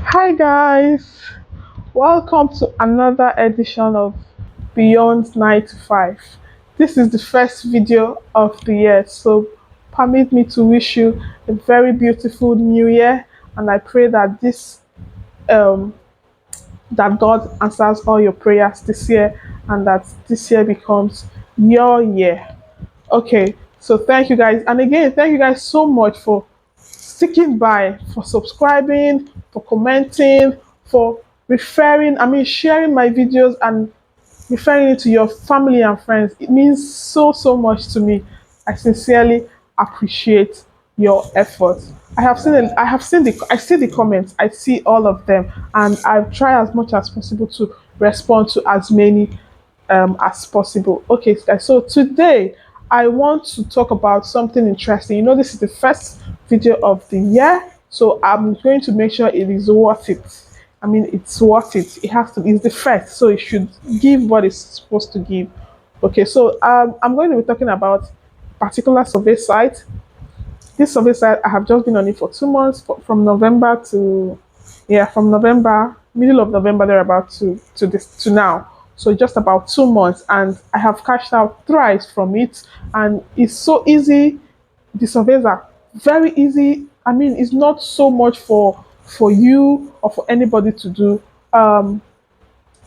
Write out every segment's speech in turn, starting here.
Hi guys, welcome to another edition of Beyond 9 to 5. This is the first video of the year, so permit me to wish you a very beautiful new year, and I pray that um that God answers all your prayers this year and that this year becomes your year. Okay, so thank you guys, and again thank you guys so much for sticking by, for subscribing, for commenting, for sharing my videos and referring it to your family and friends. It means so much to me. I sincerely appreciate your efforts. I see the comments, I see all of them, and I try as much as possible to respond to as many as possible. Okay, guys, so today I want to talk about something interesting. You know, this is the first video of the year, so I'm going to make sure it is worth it. I mean, it's worth it. It has to. It's the first, so it should give what it's supposed to give. Okay, so I'm going to be talking about particular survey site. This survey site, I have just been on it for 2 months, from November to, yeah, from November, middle of November, thereabout to now. So just about 2 months, and I have cashed out thrice from it, and it's so easy. The surveys are very easy. I mean, it's not so much for you or for anybody to do.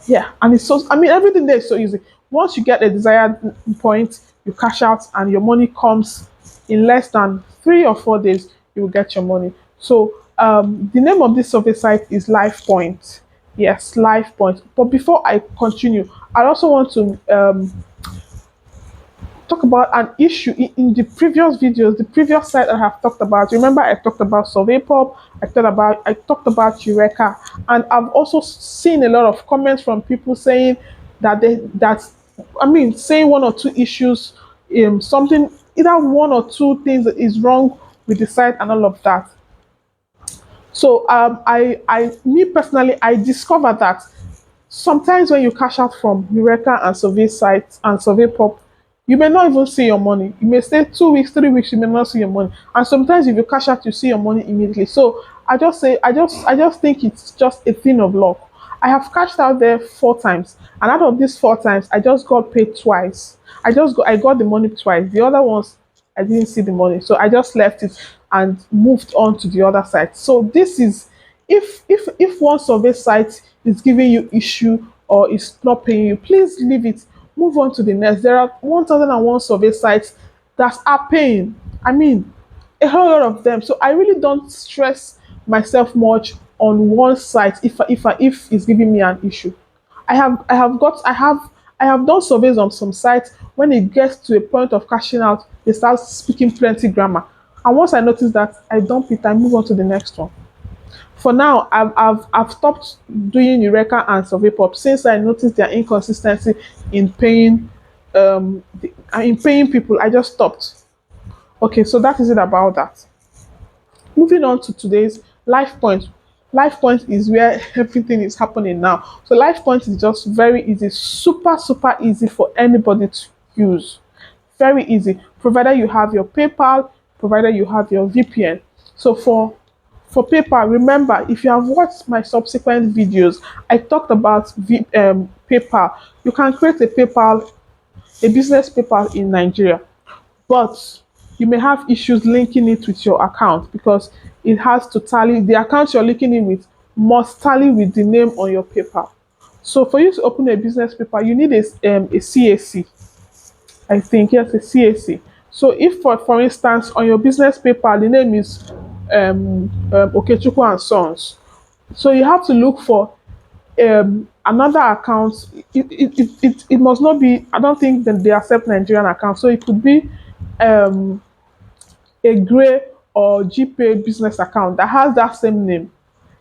Yeah, and it's so, I mean, everything there is so easy. Once you get a desired point, you cash out and your money comes in less than 3 or 4 days, you will get your money. So the name of this survey site is LifePoints. Yes, LifePoints. But before I continue, I also want to talk about an issue in the previous videos, the previous site I have talked about. Remember, I talked about SurveyPop, I talked about Eureka, and I've also seen a lot of comments from people saying saying one or two issues, something, either one or two things that is wrong with the site and all of that. So me personally, I discovered that sometimes when you cash out from Eureka and survey sites and survey pop, you may not even see your money. You may stay 2 weeks, 3 weeks, you may not see your money. And sometimes if you cash out, you see your money immediately. So I just think it's just a thing of luck. I have cashed out there 4 times, and out of these 4 times, I just got paid twice. I got the money twice. The other ones, I didn't see the money, so I just left it and moved on to the other side. So this is, if one survey site is giving you issue or is not paying you, please leave it. Move on to the next. There are 1001 survey sites that are paying. I mean, a whole lot of them. So I really don't stress myself much on one site if it's giving me an issue. I have done surveys on some sites. When it gets to a point of cashing out, they start speaking plenty grammar. And once I notice that, I dump it, I move on to the next one. For now, I've stopped doing Eureka and SurveyPop since I noticed their inconsistency in paying in paying people. I just stopped. Okay, so that is it about that. Moving on to today's life point. Life point is where everything is happening now. So life point is just very easy, super easy for anybody to use. Very easy, provided you have your PayPal, provided you have your VPN. So for PayPal, remember, if you have watched my subsequent videos, I talked about PayPal. You can create a business PayPal in Nigeria, but you may have issues linking it with your account because it has to tally, the account you're linking it with must tally with the name on your PayPal. So for you to open a business PayPal, you need a CAC. I think yes, a CAC. So if for instance on your business PayPal the name is Okechukwu and Sons, so you have to look for another account. It must not be. I don't think that they accept Nigerian accounts, so it could be um, a Gray or GPay business account that has that same name.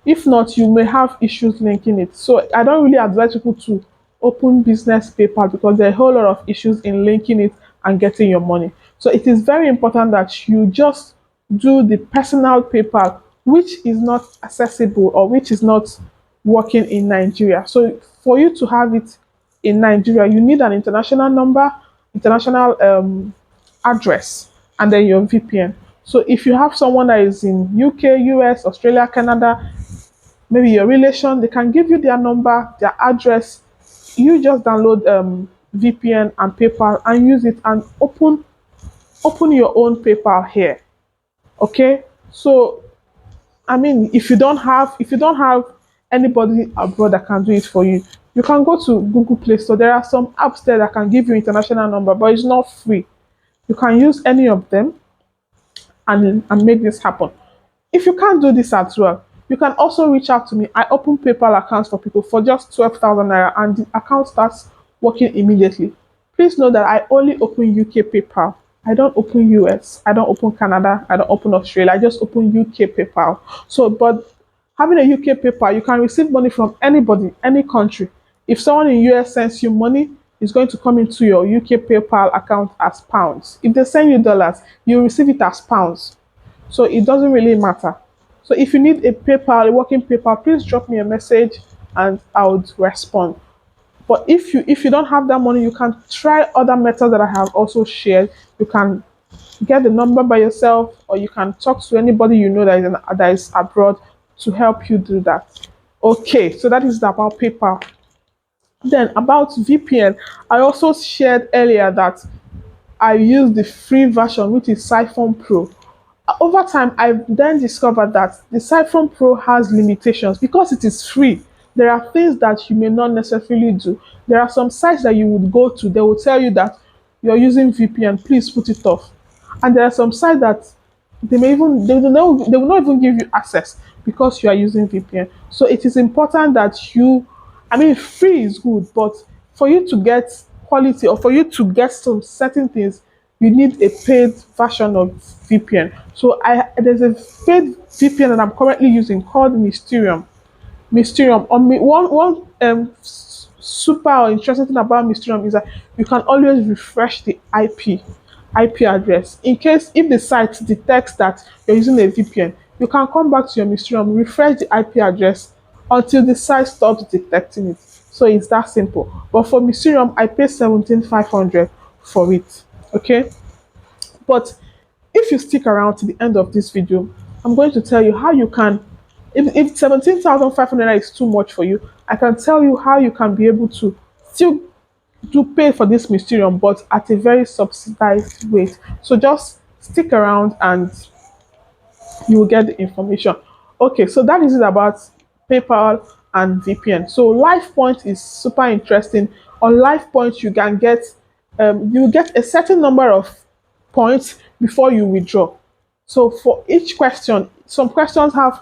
If not, you may have issues linking it. So I don't really advise people to open business PayPal because there are a whole lot of issues in linking it and getting your money. So it is very important that you just do the personal PayPal, which is not accessible or which is not working in Nigeria. So for you to have it in Nigeria, you need an international number, international address, and then your VPN. So if you have someone that is in UK, US, Australia, Canada, maybe your relation, they can give you their number, their address. You just download VPN and PayPal and use it and open your own PayPal here. Okay, so I mean, if you don't have anybody abroad that can do it for you, you can go to Google Play Store. There are some apps there that can give you international number, but it's not free. You can use any of them and make this happen. If you can't do this as well, you can also reach out to me. I open PayPal accounts for people for just 12,000 naira, and the account starts working immediately. Please know that I only open UK PayPal. I don't open US. I don't open Canada. I don't open Australia. I just open UK PayPal. So, but having a UK PayPal, you can receive money from anybody, any country. If someone in US sends you money, it's going to come into your UK PayPal account as pounds. If they send you dollars, you receive it as pounds. So it doesn't really matter. So if you need a PayPal, a working PayPal, please drop me a message and I would respond. But if you don't have that money, you can try other methods that I have also shared. You can get the number by yourself, or you can talk to anybody you know that is abroad to help you do that. Okay, so that is about PayPal. Then about VPN, I also shared earlier that I use the free version, which is Siphon Pro. Over time, I've then discovered that the Siphon Pro has limitations because it is free. There are things that you may not necessarily do. There are some sites that you would go to, they will tell you that you're using VPN, please put it off. And there are some sites that they will not even give you access because you are using VPN. So it is important that I mean, free is good, but for you to get quality or for you to get some certain things, you need a paid version of VPN. So there's a paid VPN that I'm currently using called Mysterium. Mysterium. One super interesting thing about Mysterium is that you can always refresh the IP address in case if the site detects that you're using a VPN. You can come back to your Mysterium, refresh the IP address until the site stops detecting it. So it's that simple. But for Mysterium, I pay 17,500 for it. Okay, but if you stick around to the end of this video, I'm going to tell you how you can, if 17,500 is too much for you, I can tell you how you can be able to still do pay for this Mysterium, but at a very subsidized rate. So just stick around and you will get the information. Okay, so that is it about PayPal and VPN. So LifePoint is super interesting. On LifePoint, you get a certain number of points before you withdraw. So for each question, some questions have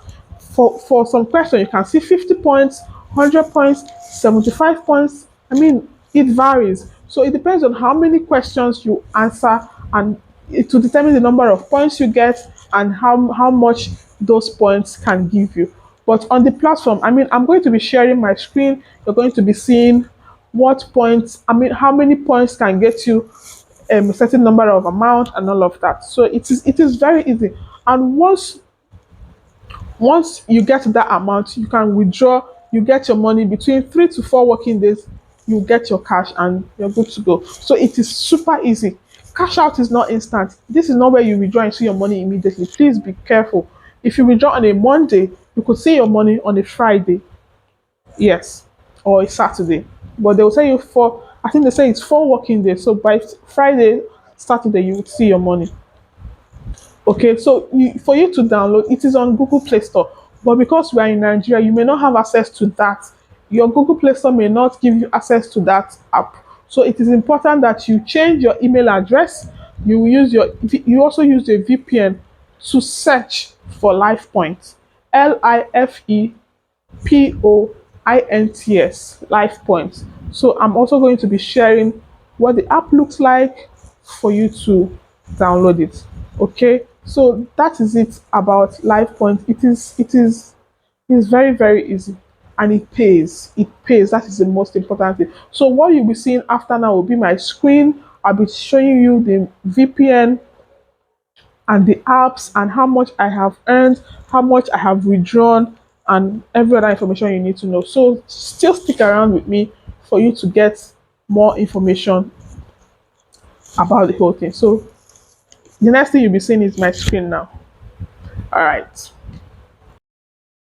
for some questions you can see 50 points, 100 points, 75 points. I mean, it varies. So it depends on how many questions you answer and to determine the number of points you get and how much those points can give you. But on the platform, I mean, I'm going to be sharing my screen. You're going to be seeing what points, I mean, how many points can get you a certain number of amount and all of that. So it is very easy. And once you get to that amount, you can withdraw. You get your money between 3 to 4 working days. You get your cash and you're good to go. So it is super easy. Cash out is not instant. This is not where you withdraw and see your money immediately. Please be careful. If you withdraw on a Monday, you could see your money on a Friday. Yes, or a Saturday. But they will tell you I think they say it's 4 working days. So by Friday, Saturday, you would see your money. Okay, so for you to download, it is on Google Play Store. But because we are in Nigeria, you may not have access to that. Your Google Play Store may not give you access to that app. So it is important that you change your email address. You also use a VPN to search for LifePoints. LifePoints, life points. So I'm also going to be sharing what the app looks like for you to download it. Okay, so that is it about life point. It's very, very easy and it pays. That is the most important thing. So what you'll be seeing after now will be my screen. I'll be showing you the VPN and the apps and how much I have earned, how much I have withdrawn, and every other information you need to know. So still stick around with me for you to get more information about the whole thing. So the next thing you'll be seeing is my screen now. All right.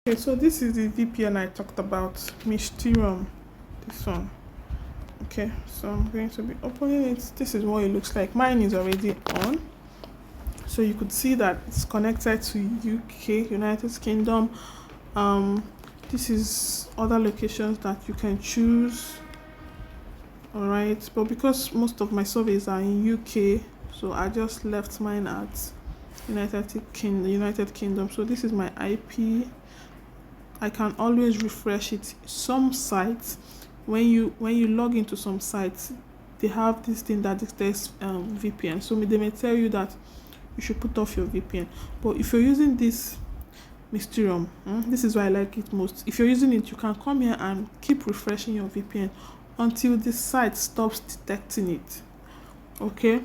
Okay, so this is the VPN I talked about, Mysterium. This one. Okay, so I'm going to be opening it. This is what it looks like. Mine is already on. So you could see that it's connected to UK, United Kingdom. Um, this is other locations that you can choose. All right, but because most of my surveys are in UK, so I just left mine at United Kingdom. So this is my IP. I can always refresh it. Some sites, when you log into some sites, they have this thing that detects VPN. So they may tell you that you should put off your VPN. But if you're using this Mysterium, this is why I like it most. If you're using it, you can come here and keep refreshing your VPN until the site stops detecting it. Okay,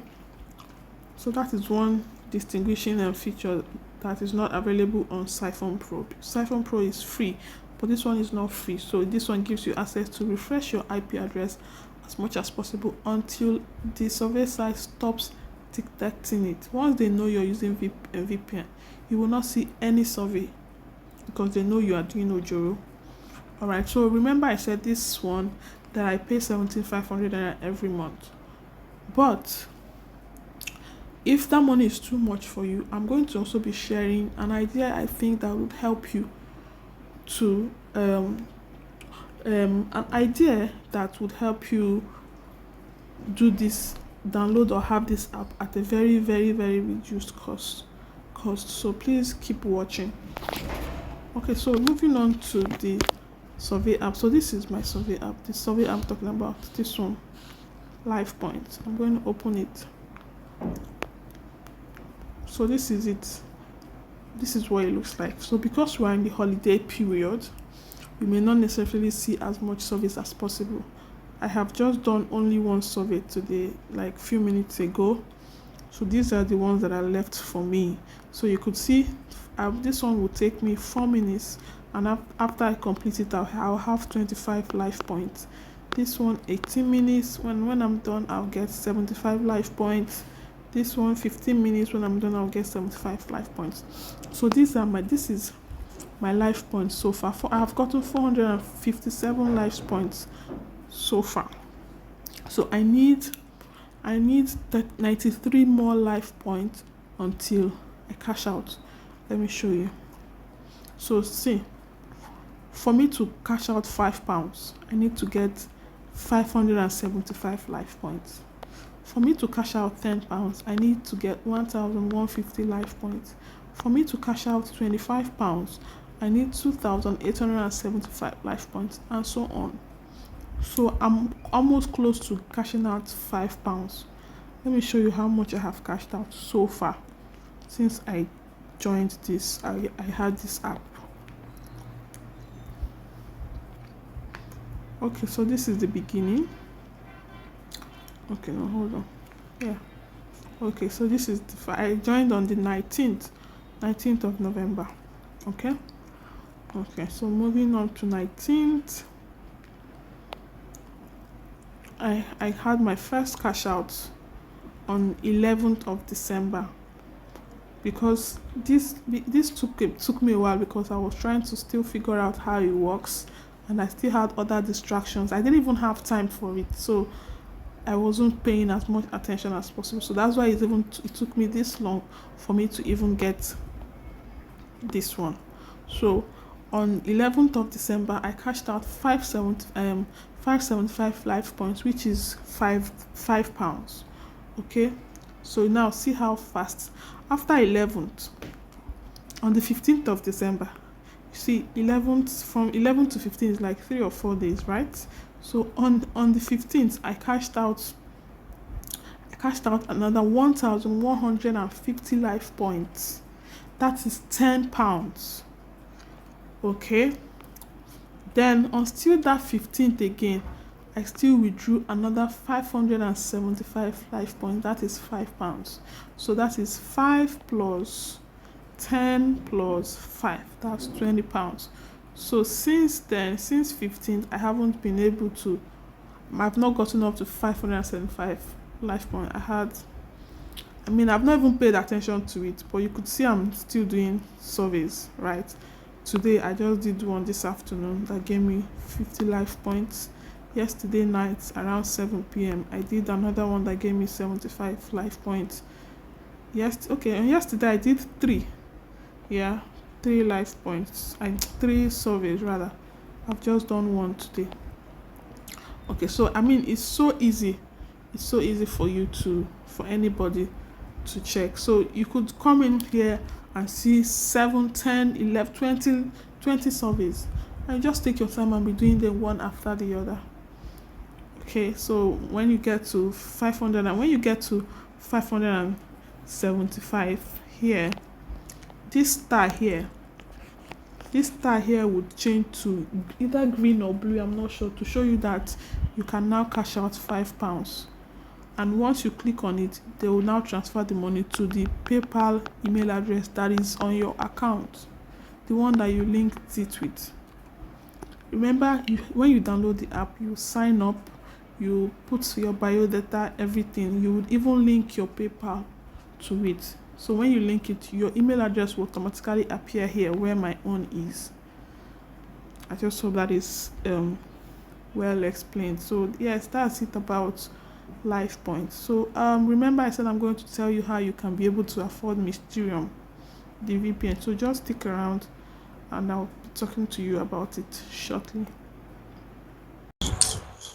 so that is one distinguishing feature that is not available on Siphon Pro. Siphon Pro is free, but this one is not free. So this one gives you access to refresh your IP address as much as possible until the survey site stops detecting it. Once they know you're using VPN, you will not see any survey because they know you are doing Ojoro. All right, so remember I said this one that I pay 17,500 every month, but if that money is too much for you, I'm going to also be sharing an idea I think that would help you to an idea that would help you do this, download or have this app at a very reduced cost. So please keep watching. Okay, so moving on to the survey app. So this is my survey app. The survey I'm talking about, this one, LifePoints. I'm going to open it. So this is it. This is what it looks like. So because we're in the holiday period, we may not necessarily see as much surveys as possible. I have just done only one survey today, like few minutes ago. So these are the ones that are left for me. So you could see this one will take me 4 minutes, and after I complete it, I'll have 25 life points. This one 18 minutes. When I'm done, I'll get 75 life points. This one 15 minutes. When I'm done, I'll get 75 life points. So this is my life points so far. I have gotten 457 life points so far. So I need 93 more life points until I cash out. Let me show you. So see, for me to cash out £5, I need to get 575 life points. For me to cash out £10, I need to get 1,150 life points. For me to cash out £25, I need 2,875 life points, and so on. So I'm almost close to cashing out £5. Let me show you how much I have cashed out so far since I joined this. I had this app. Okay, so this is the beginning. Okay, no, hold on. Yeah. Okay, so this is I joined on the 19th of November. Okay. So moving on to 19th. I had my first cash out on 11th of December, because this took me a while because I was trying to still figure out how it works, and I still had other distractions. I didn't even have time for it, so I wasn't paying as much attention as possible. So that's why it took me this long for me to even get this one. So on 11th of December, I cashed out 575 life points, which is £5. Okay, so now see how fast. After 11th, on the 15th of December, you see 11th, from 11 to 15 is like 3 or 4 days, right? So on the 15th, I cashed out another 1,150 life points. That is £10. Okay, then on still that 15th again, I still withdrew another 575 life points. That is £5. So that is 5 plus 10 plus 5. That's £20. So since then, since 15th, I haven't been able to. I've not gotten up to 575 life point. I've not even paid attention to it, but you could see I'm still doing surveys, right? Today, I just did one this afternoon that gave me 50 life points. Yesterday night, around 7 p.m., I did another one that gave me 75 life points. Yes, okay, and yesterday I did three. Yeah, three life points. Three surveys rather. I've just done one today. Okay, so it's so easy. It's so easy for anybody to check. So you could come in here and see 7, 10, 11, 20 surveys. And just take your time and be doing them one after the other. Okay, so when you get to 500 and when you get to 575 here, this star here would change to either green or blue, I'm not sure, to show you that you can now cash out £5. And once you click on it, they will now transfer the money to the PayPal email address that is on your account, the one that you linked it with. Remember, when you download the app, you sign up, you put your biodata, everything. You would even link your PayPal to it. So when you link it, your email address will automatically appear here where my own is. I just hope that is well explained. So yes, that's it about LifePoints. So remember, I said I'm going to tell you how you can be able to afford Mysterium, the VPN. So just stick around and I'll be talking to you about it shortly.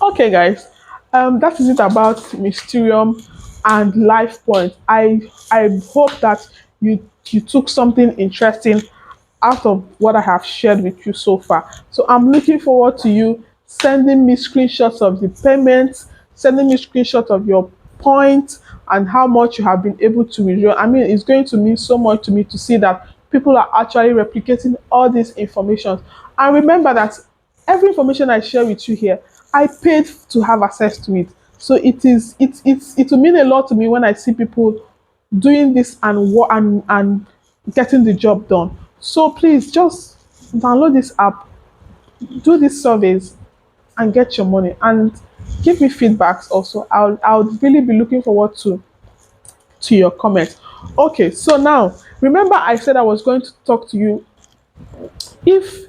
Okay, guys, that is it about Mysterium and LifePoint. I hope that you took something interesting out of what I have shared with you so far. So I'm looking forward to you sending me screenshots of the payments, sending me screenshots of your points and how much you have been able to withdraw. It's going to mean so much to me to see that people are actually replicating all these information. And remember that every information I share with you here, I paid to have access to it. So it will mean a lot to me when I see people doing this and getting the job done. So please just download this app, do these surveys, and get your money. And give me feedbacks also. I'll really be looking forward to your comments. Okay, so now remember I said I was going to talk to you if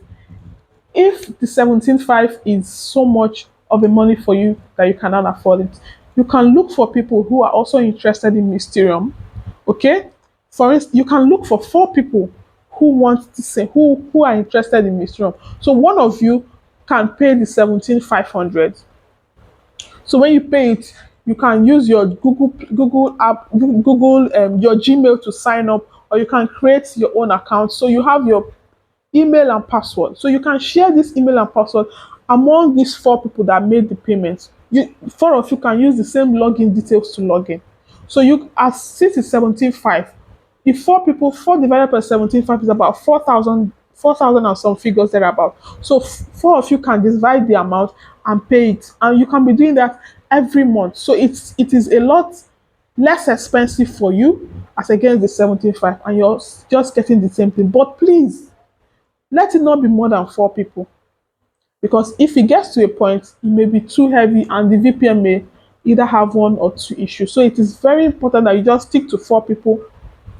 the 17.5 is so much of a money for you that you cannot afford it, you can look for people who are also interested in Mysterium. Okay, for instance, you can look for 4 people who want to say who are interested in Mysterium. So one of you can pay the 17,500. So when you pay it, you can use your Google app, Google your Gmail to sign up, or you can create your own account. So you have your email and password. So you can share this email and password among these 4 people that made the payments. 4 of you can use the same login details to log in. So you as since it's 17.5, if 4 people, 4 divided by 17.5 is about 4,000, 4,000 and some figures thereabout. So 4 of you can divide the amount and pay it, and you can be doing that every month. So it is a lot less expensive for you as against the 17.5, and you're just getting the same thing. But please, let it not be more than 4 people, because if it gets to a point, it may be too heavy and the VPN may either have 1 or 2 issues. So it is very important that you just stick to 4 people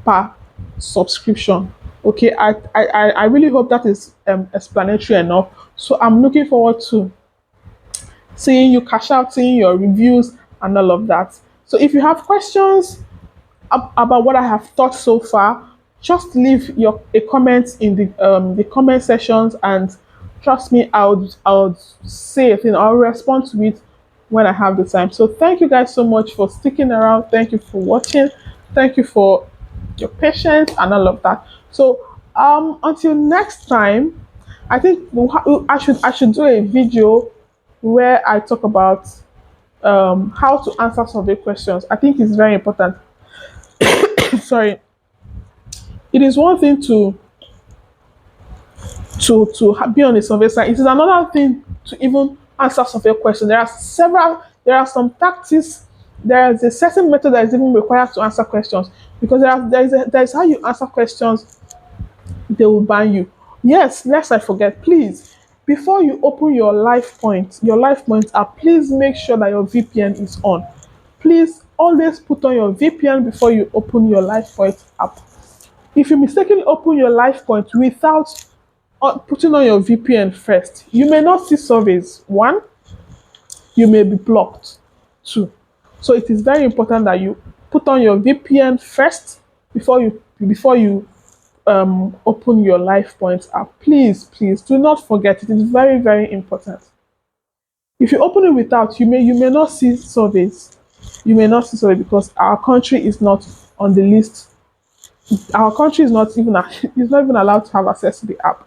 per subscription. Okay, I really hope that is explanatory enough. So I'm looking forward to seeing you cash out, seeing your reviews and all of that. So if you have questions about what I have thought so far, just leave a comment in the comment sections, and trust me, I'll say it and I'll respond to it when I have the time. So thank you guys so much for sticking around. Thank you for watching. Thank you for your patience and all of that. So until next time, I think I should do a video where I talk about how to answer survey questions. I think it's very important. Sorry, it is one thing be on a survey site. It is another thing to even answer survey questions. There are some tactics. There is a certain method that is even required to answer questions, because there is how you answer questions they will ban you. Yes, lest I forget, please, before you open your LifePoint app, please make sure that your VPN is on. Please always put on your VPN before you open your LifePoint app. If you mistakenly open your LifePoint without putting on your VPN first, you may not see surveys. One, you may be blocked. Two, so it is very important that you put on your VPN first before you open your LifePoint app. Please, please do not forget. It is very, very important. If you open it without, you may not see surveys. You may not see surveys because our country is not on the list. Our country is not even is not even allowed to have access to the app.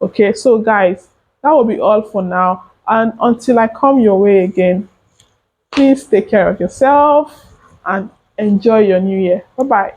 Okay, so guys, that will be all for now. And until I come your way again, please take care of yourself and enjoy your new year. Bye bye.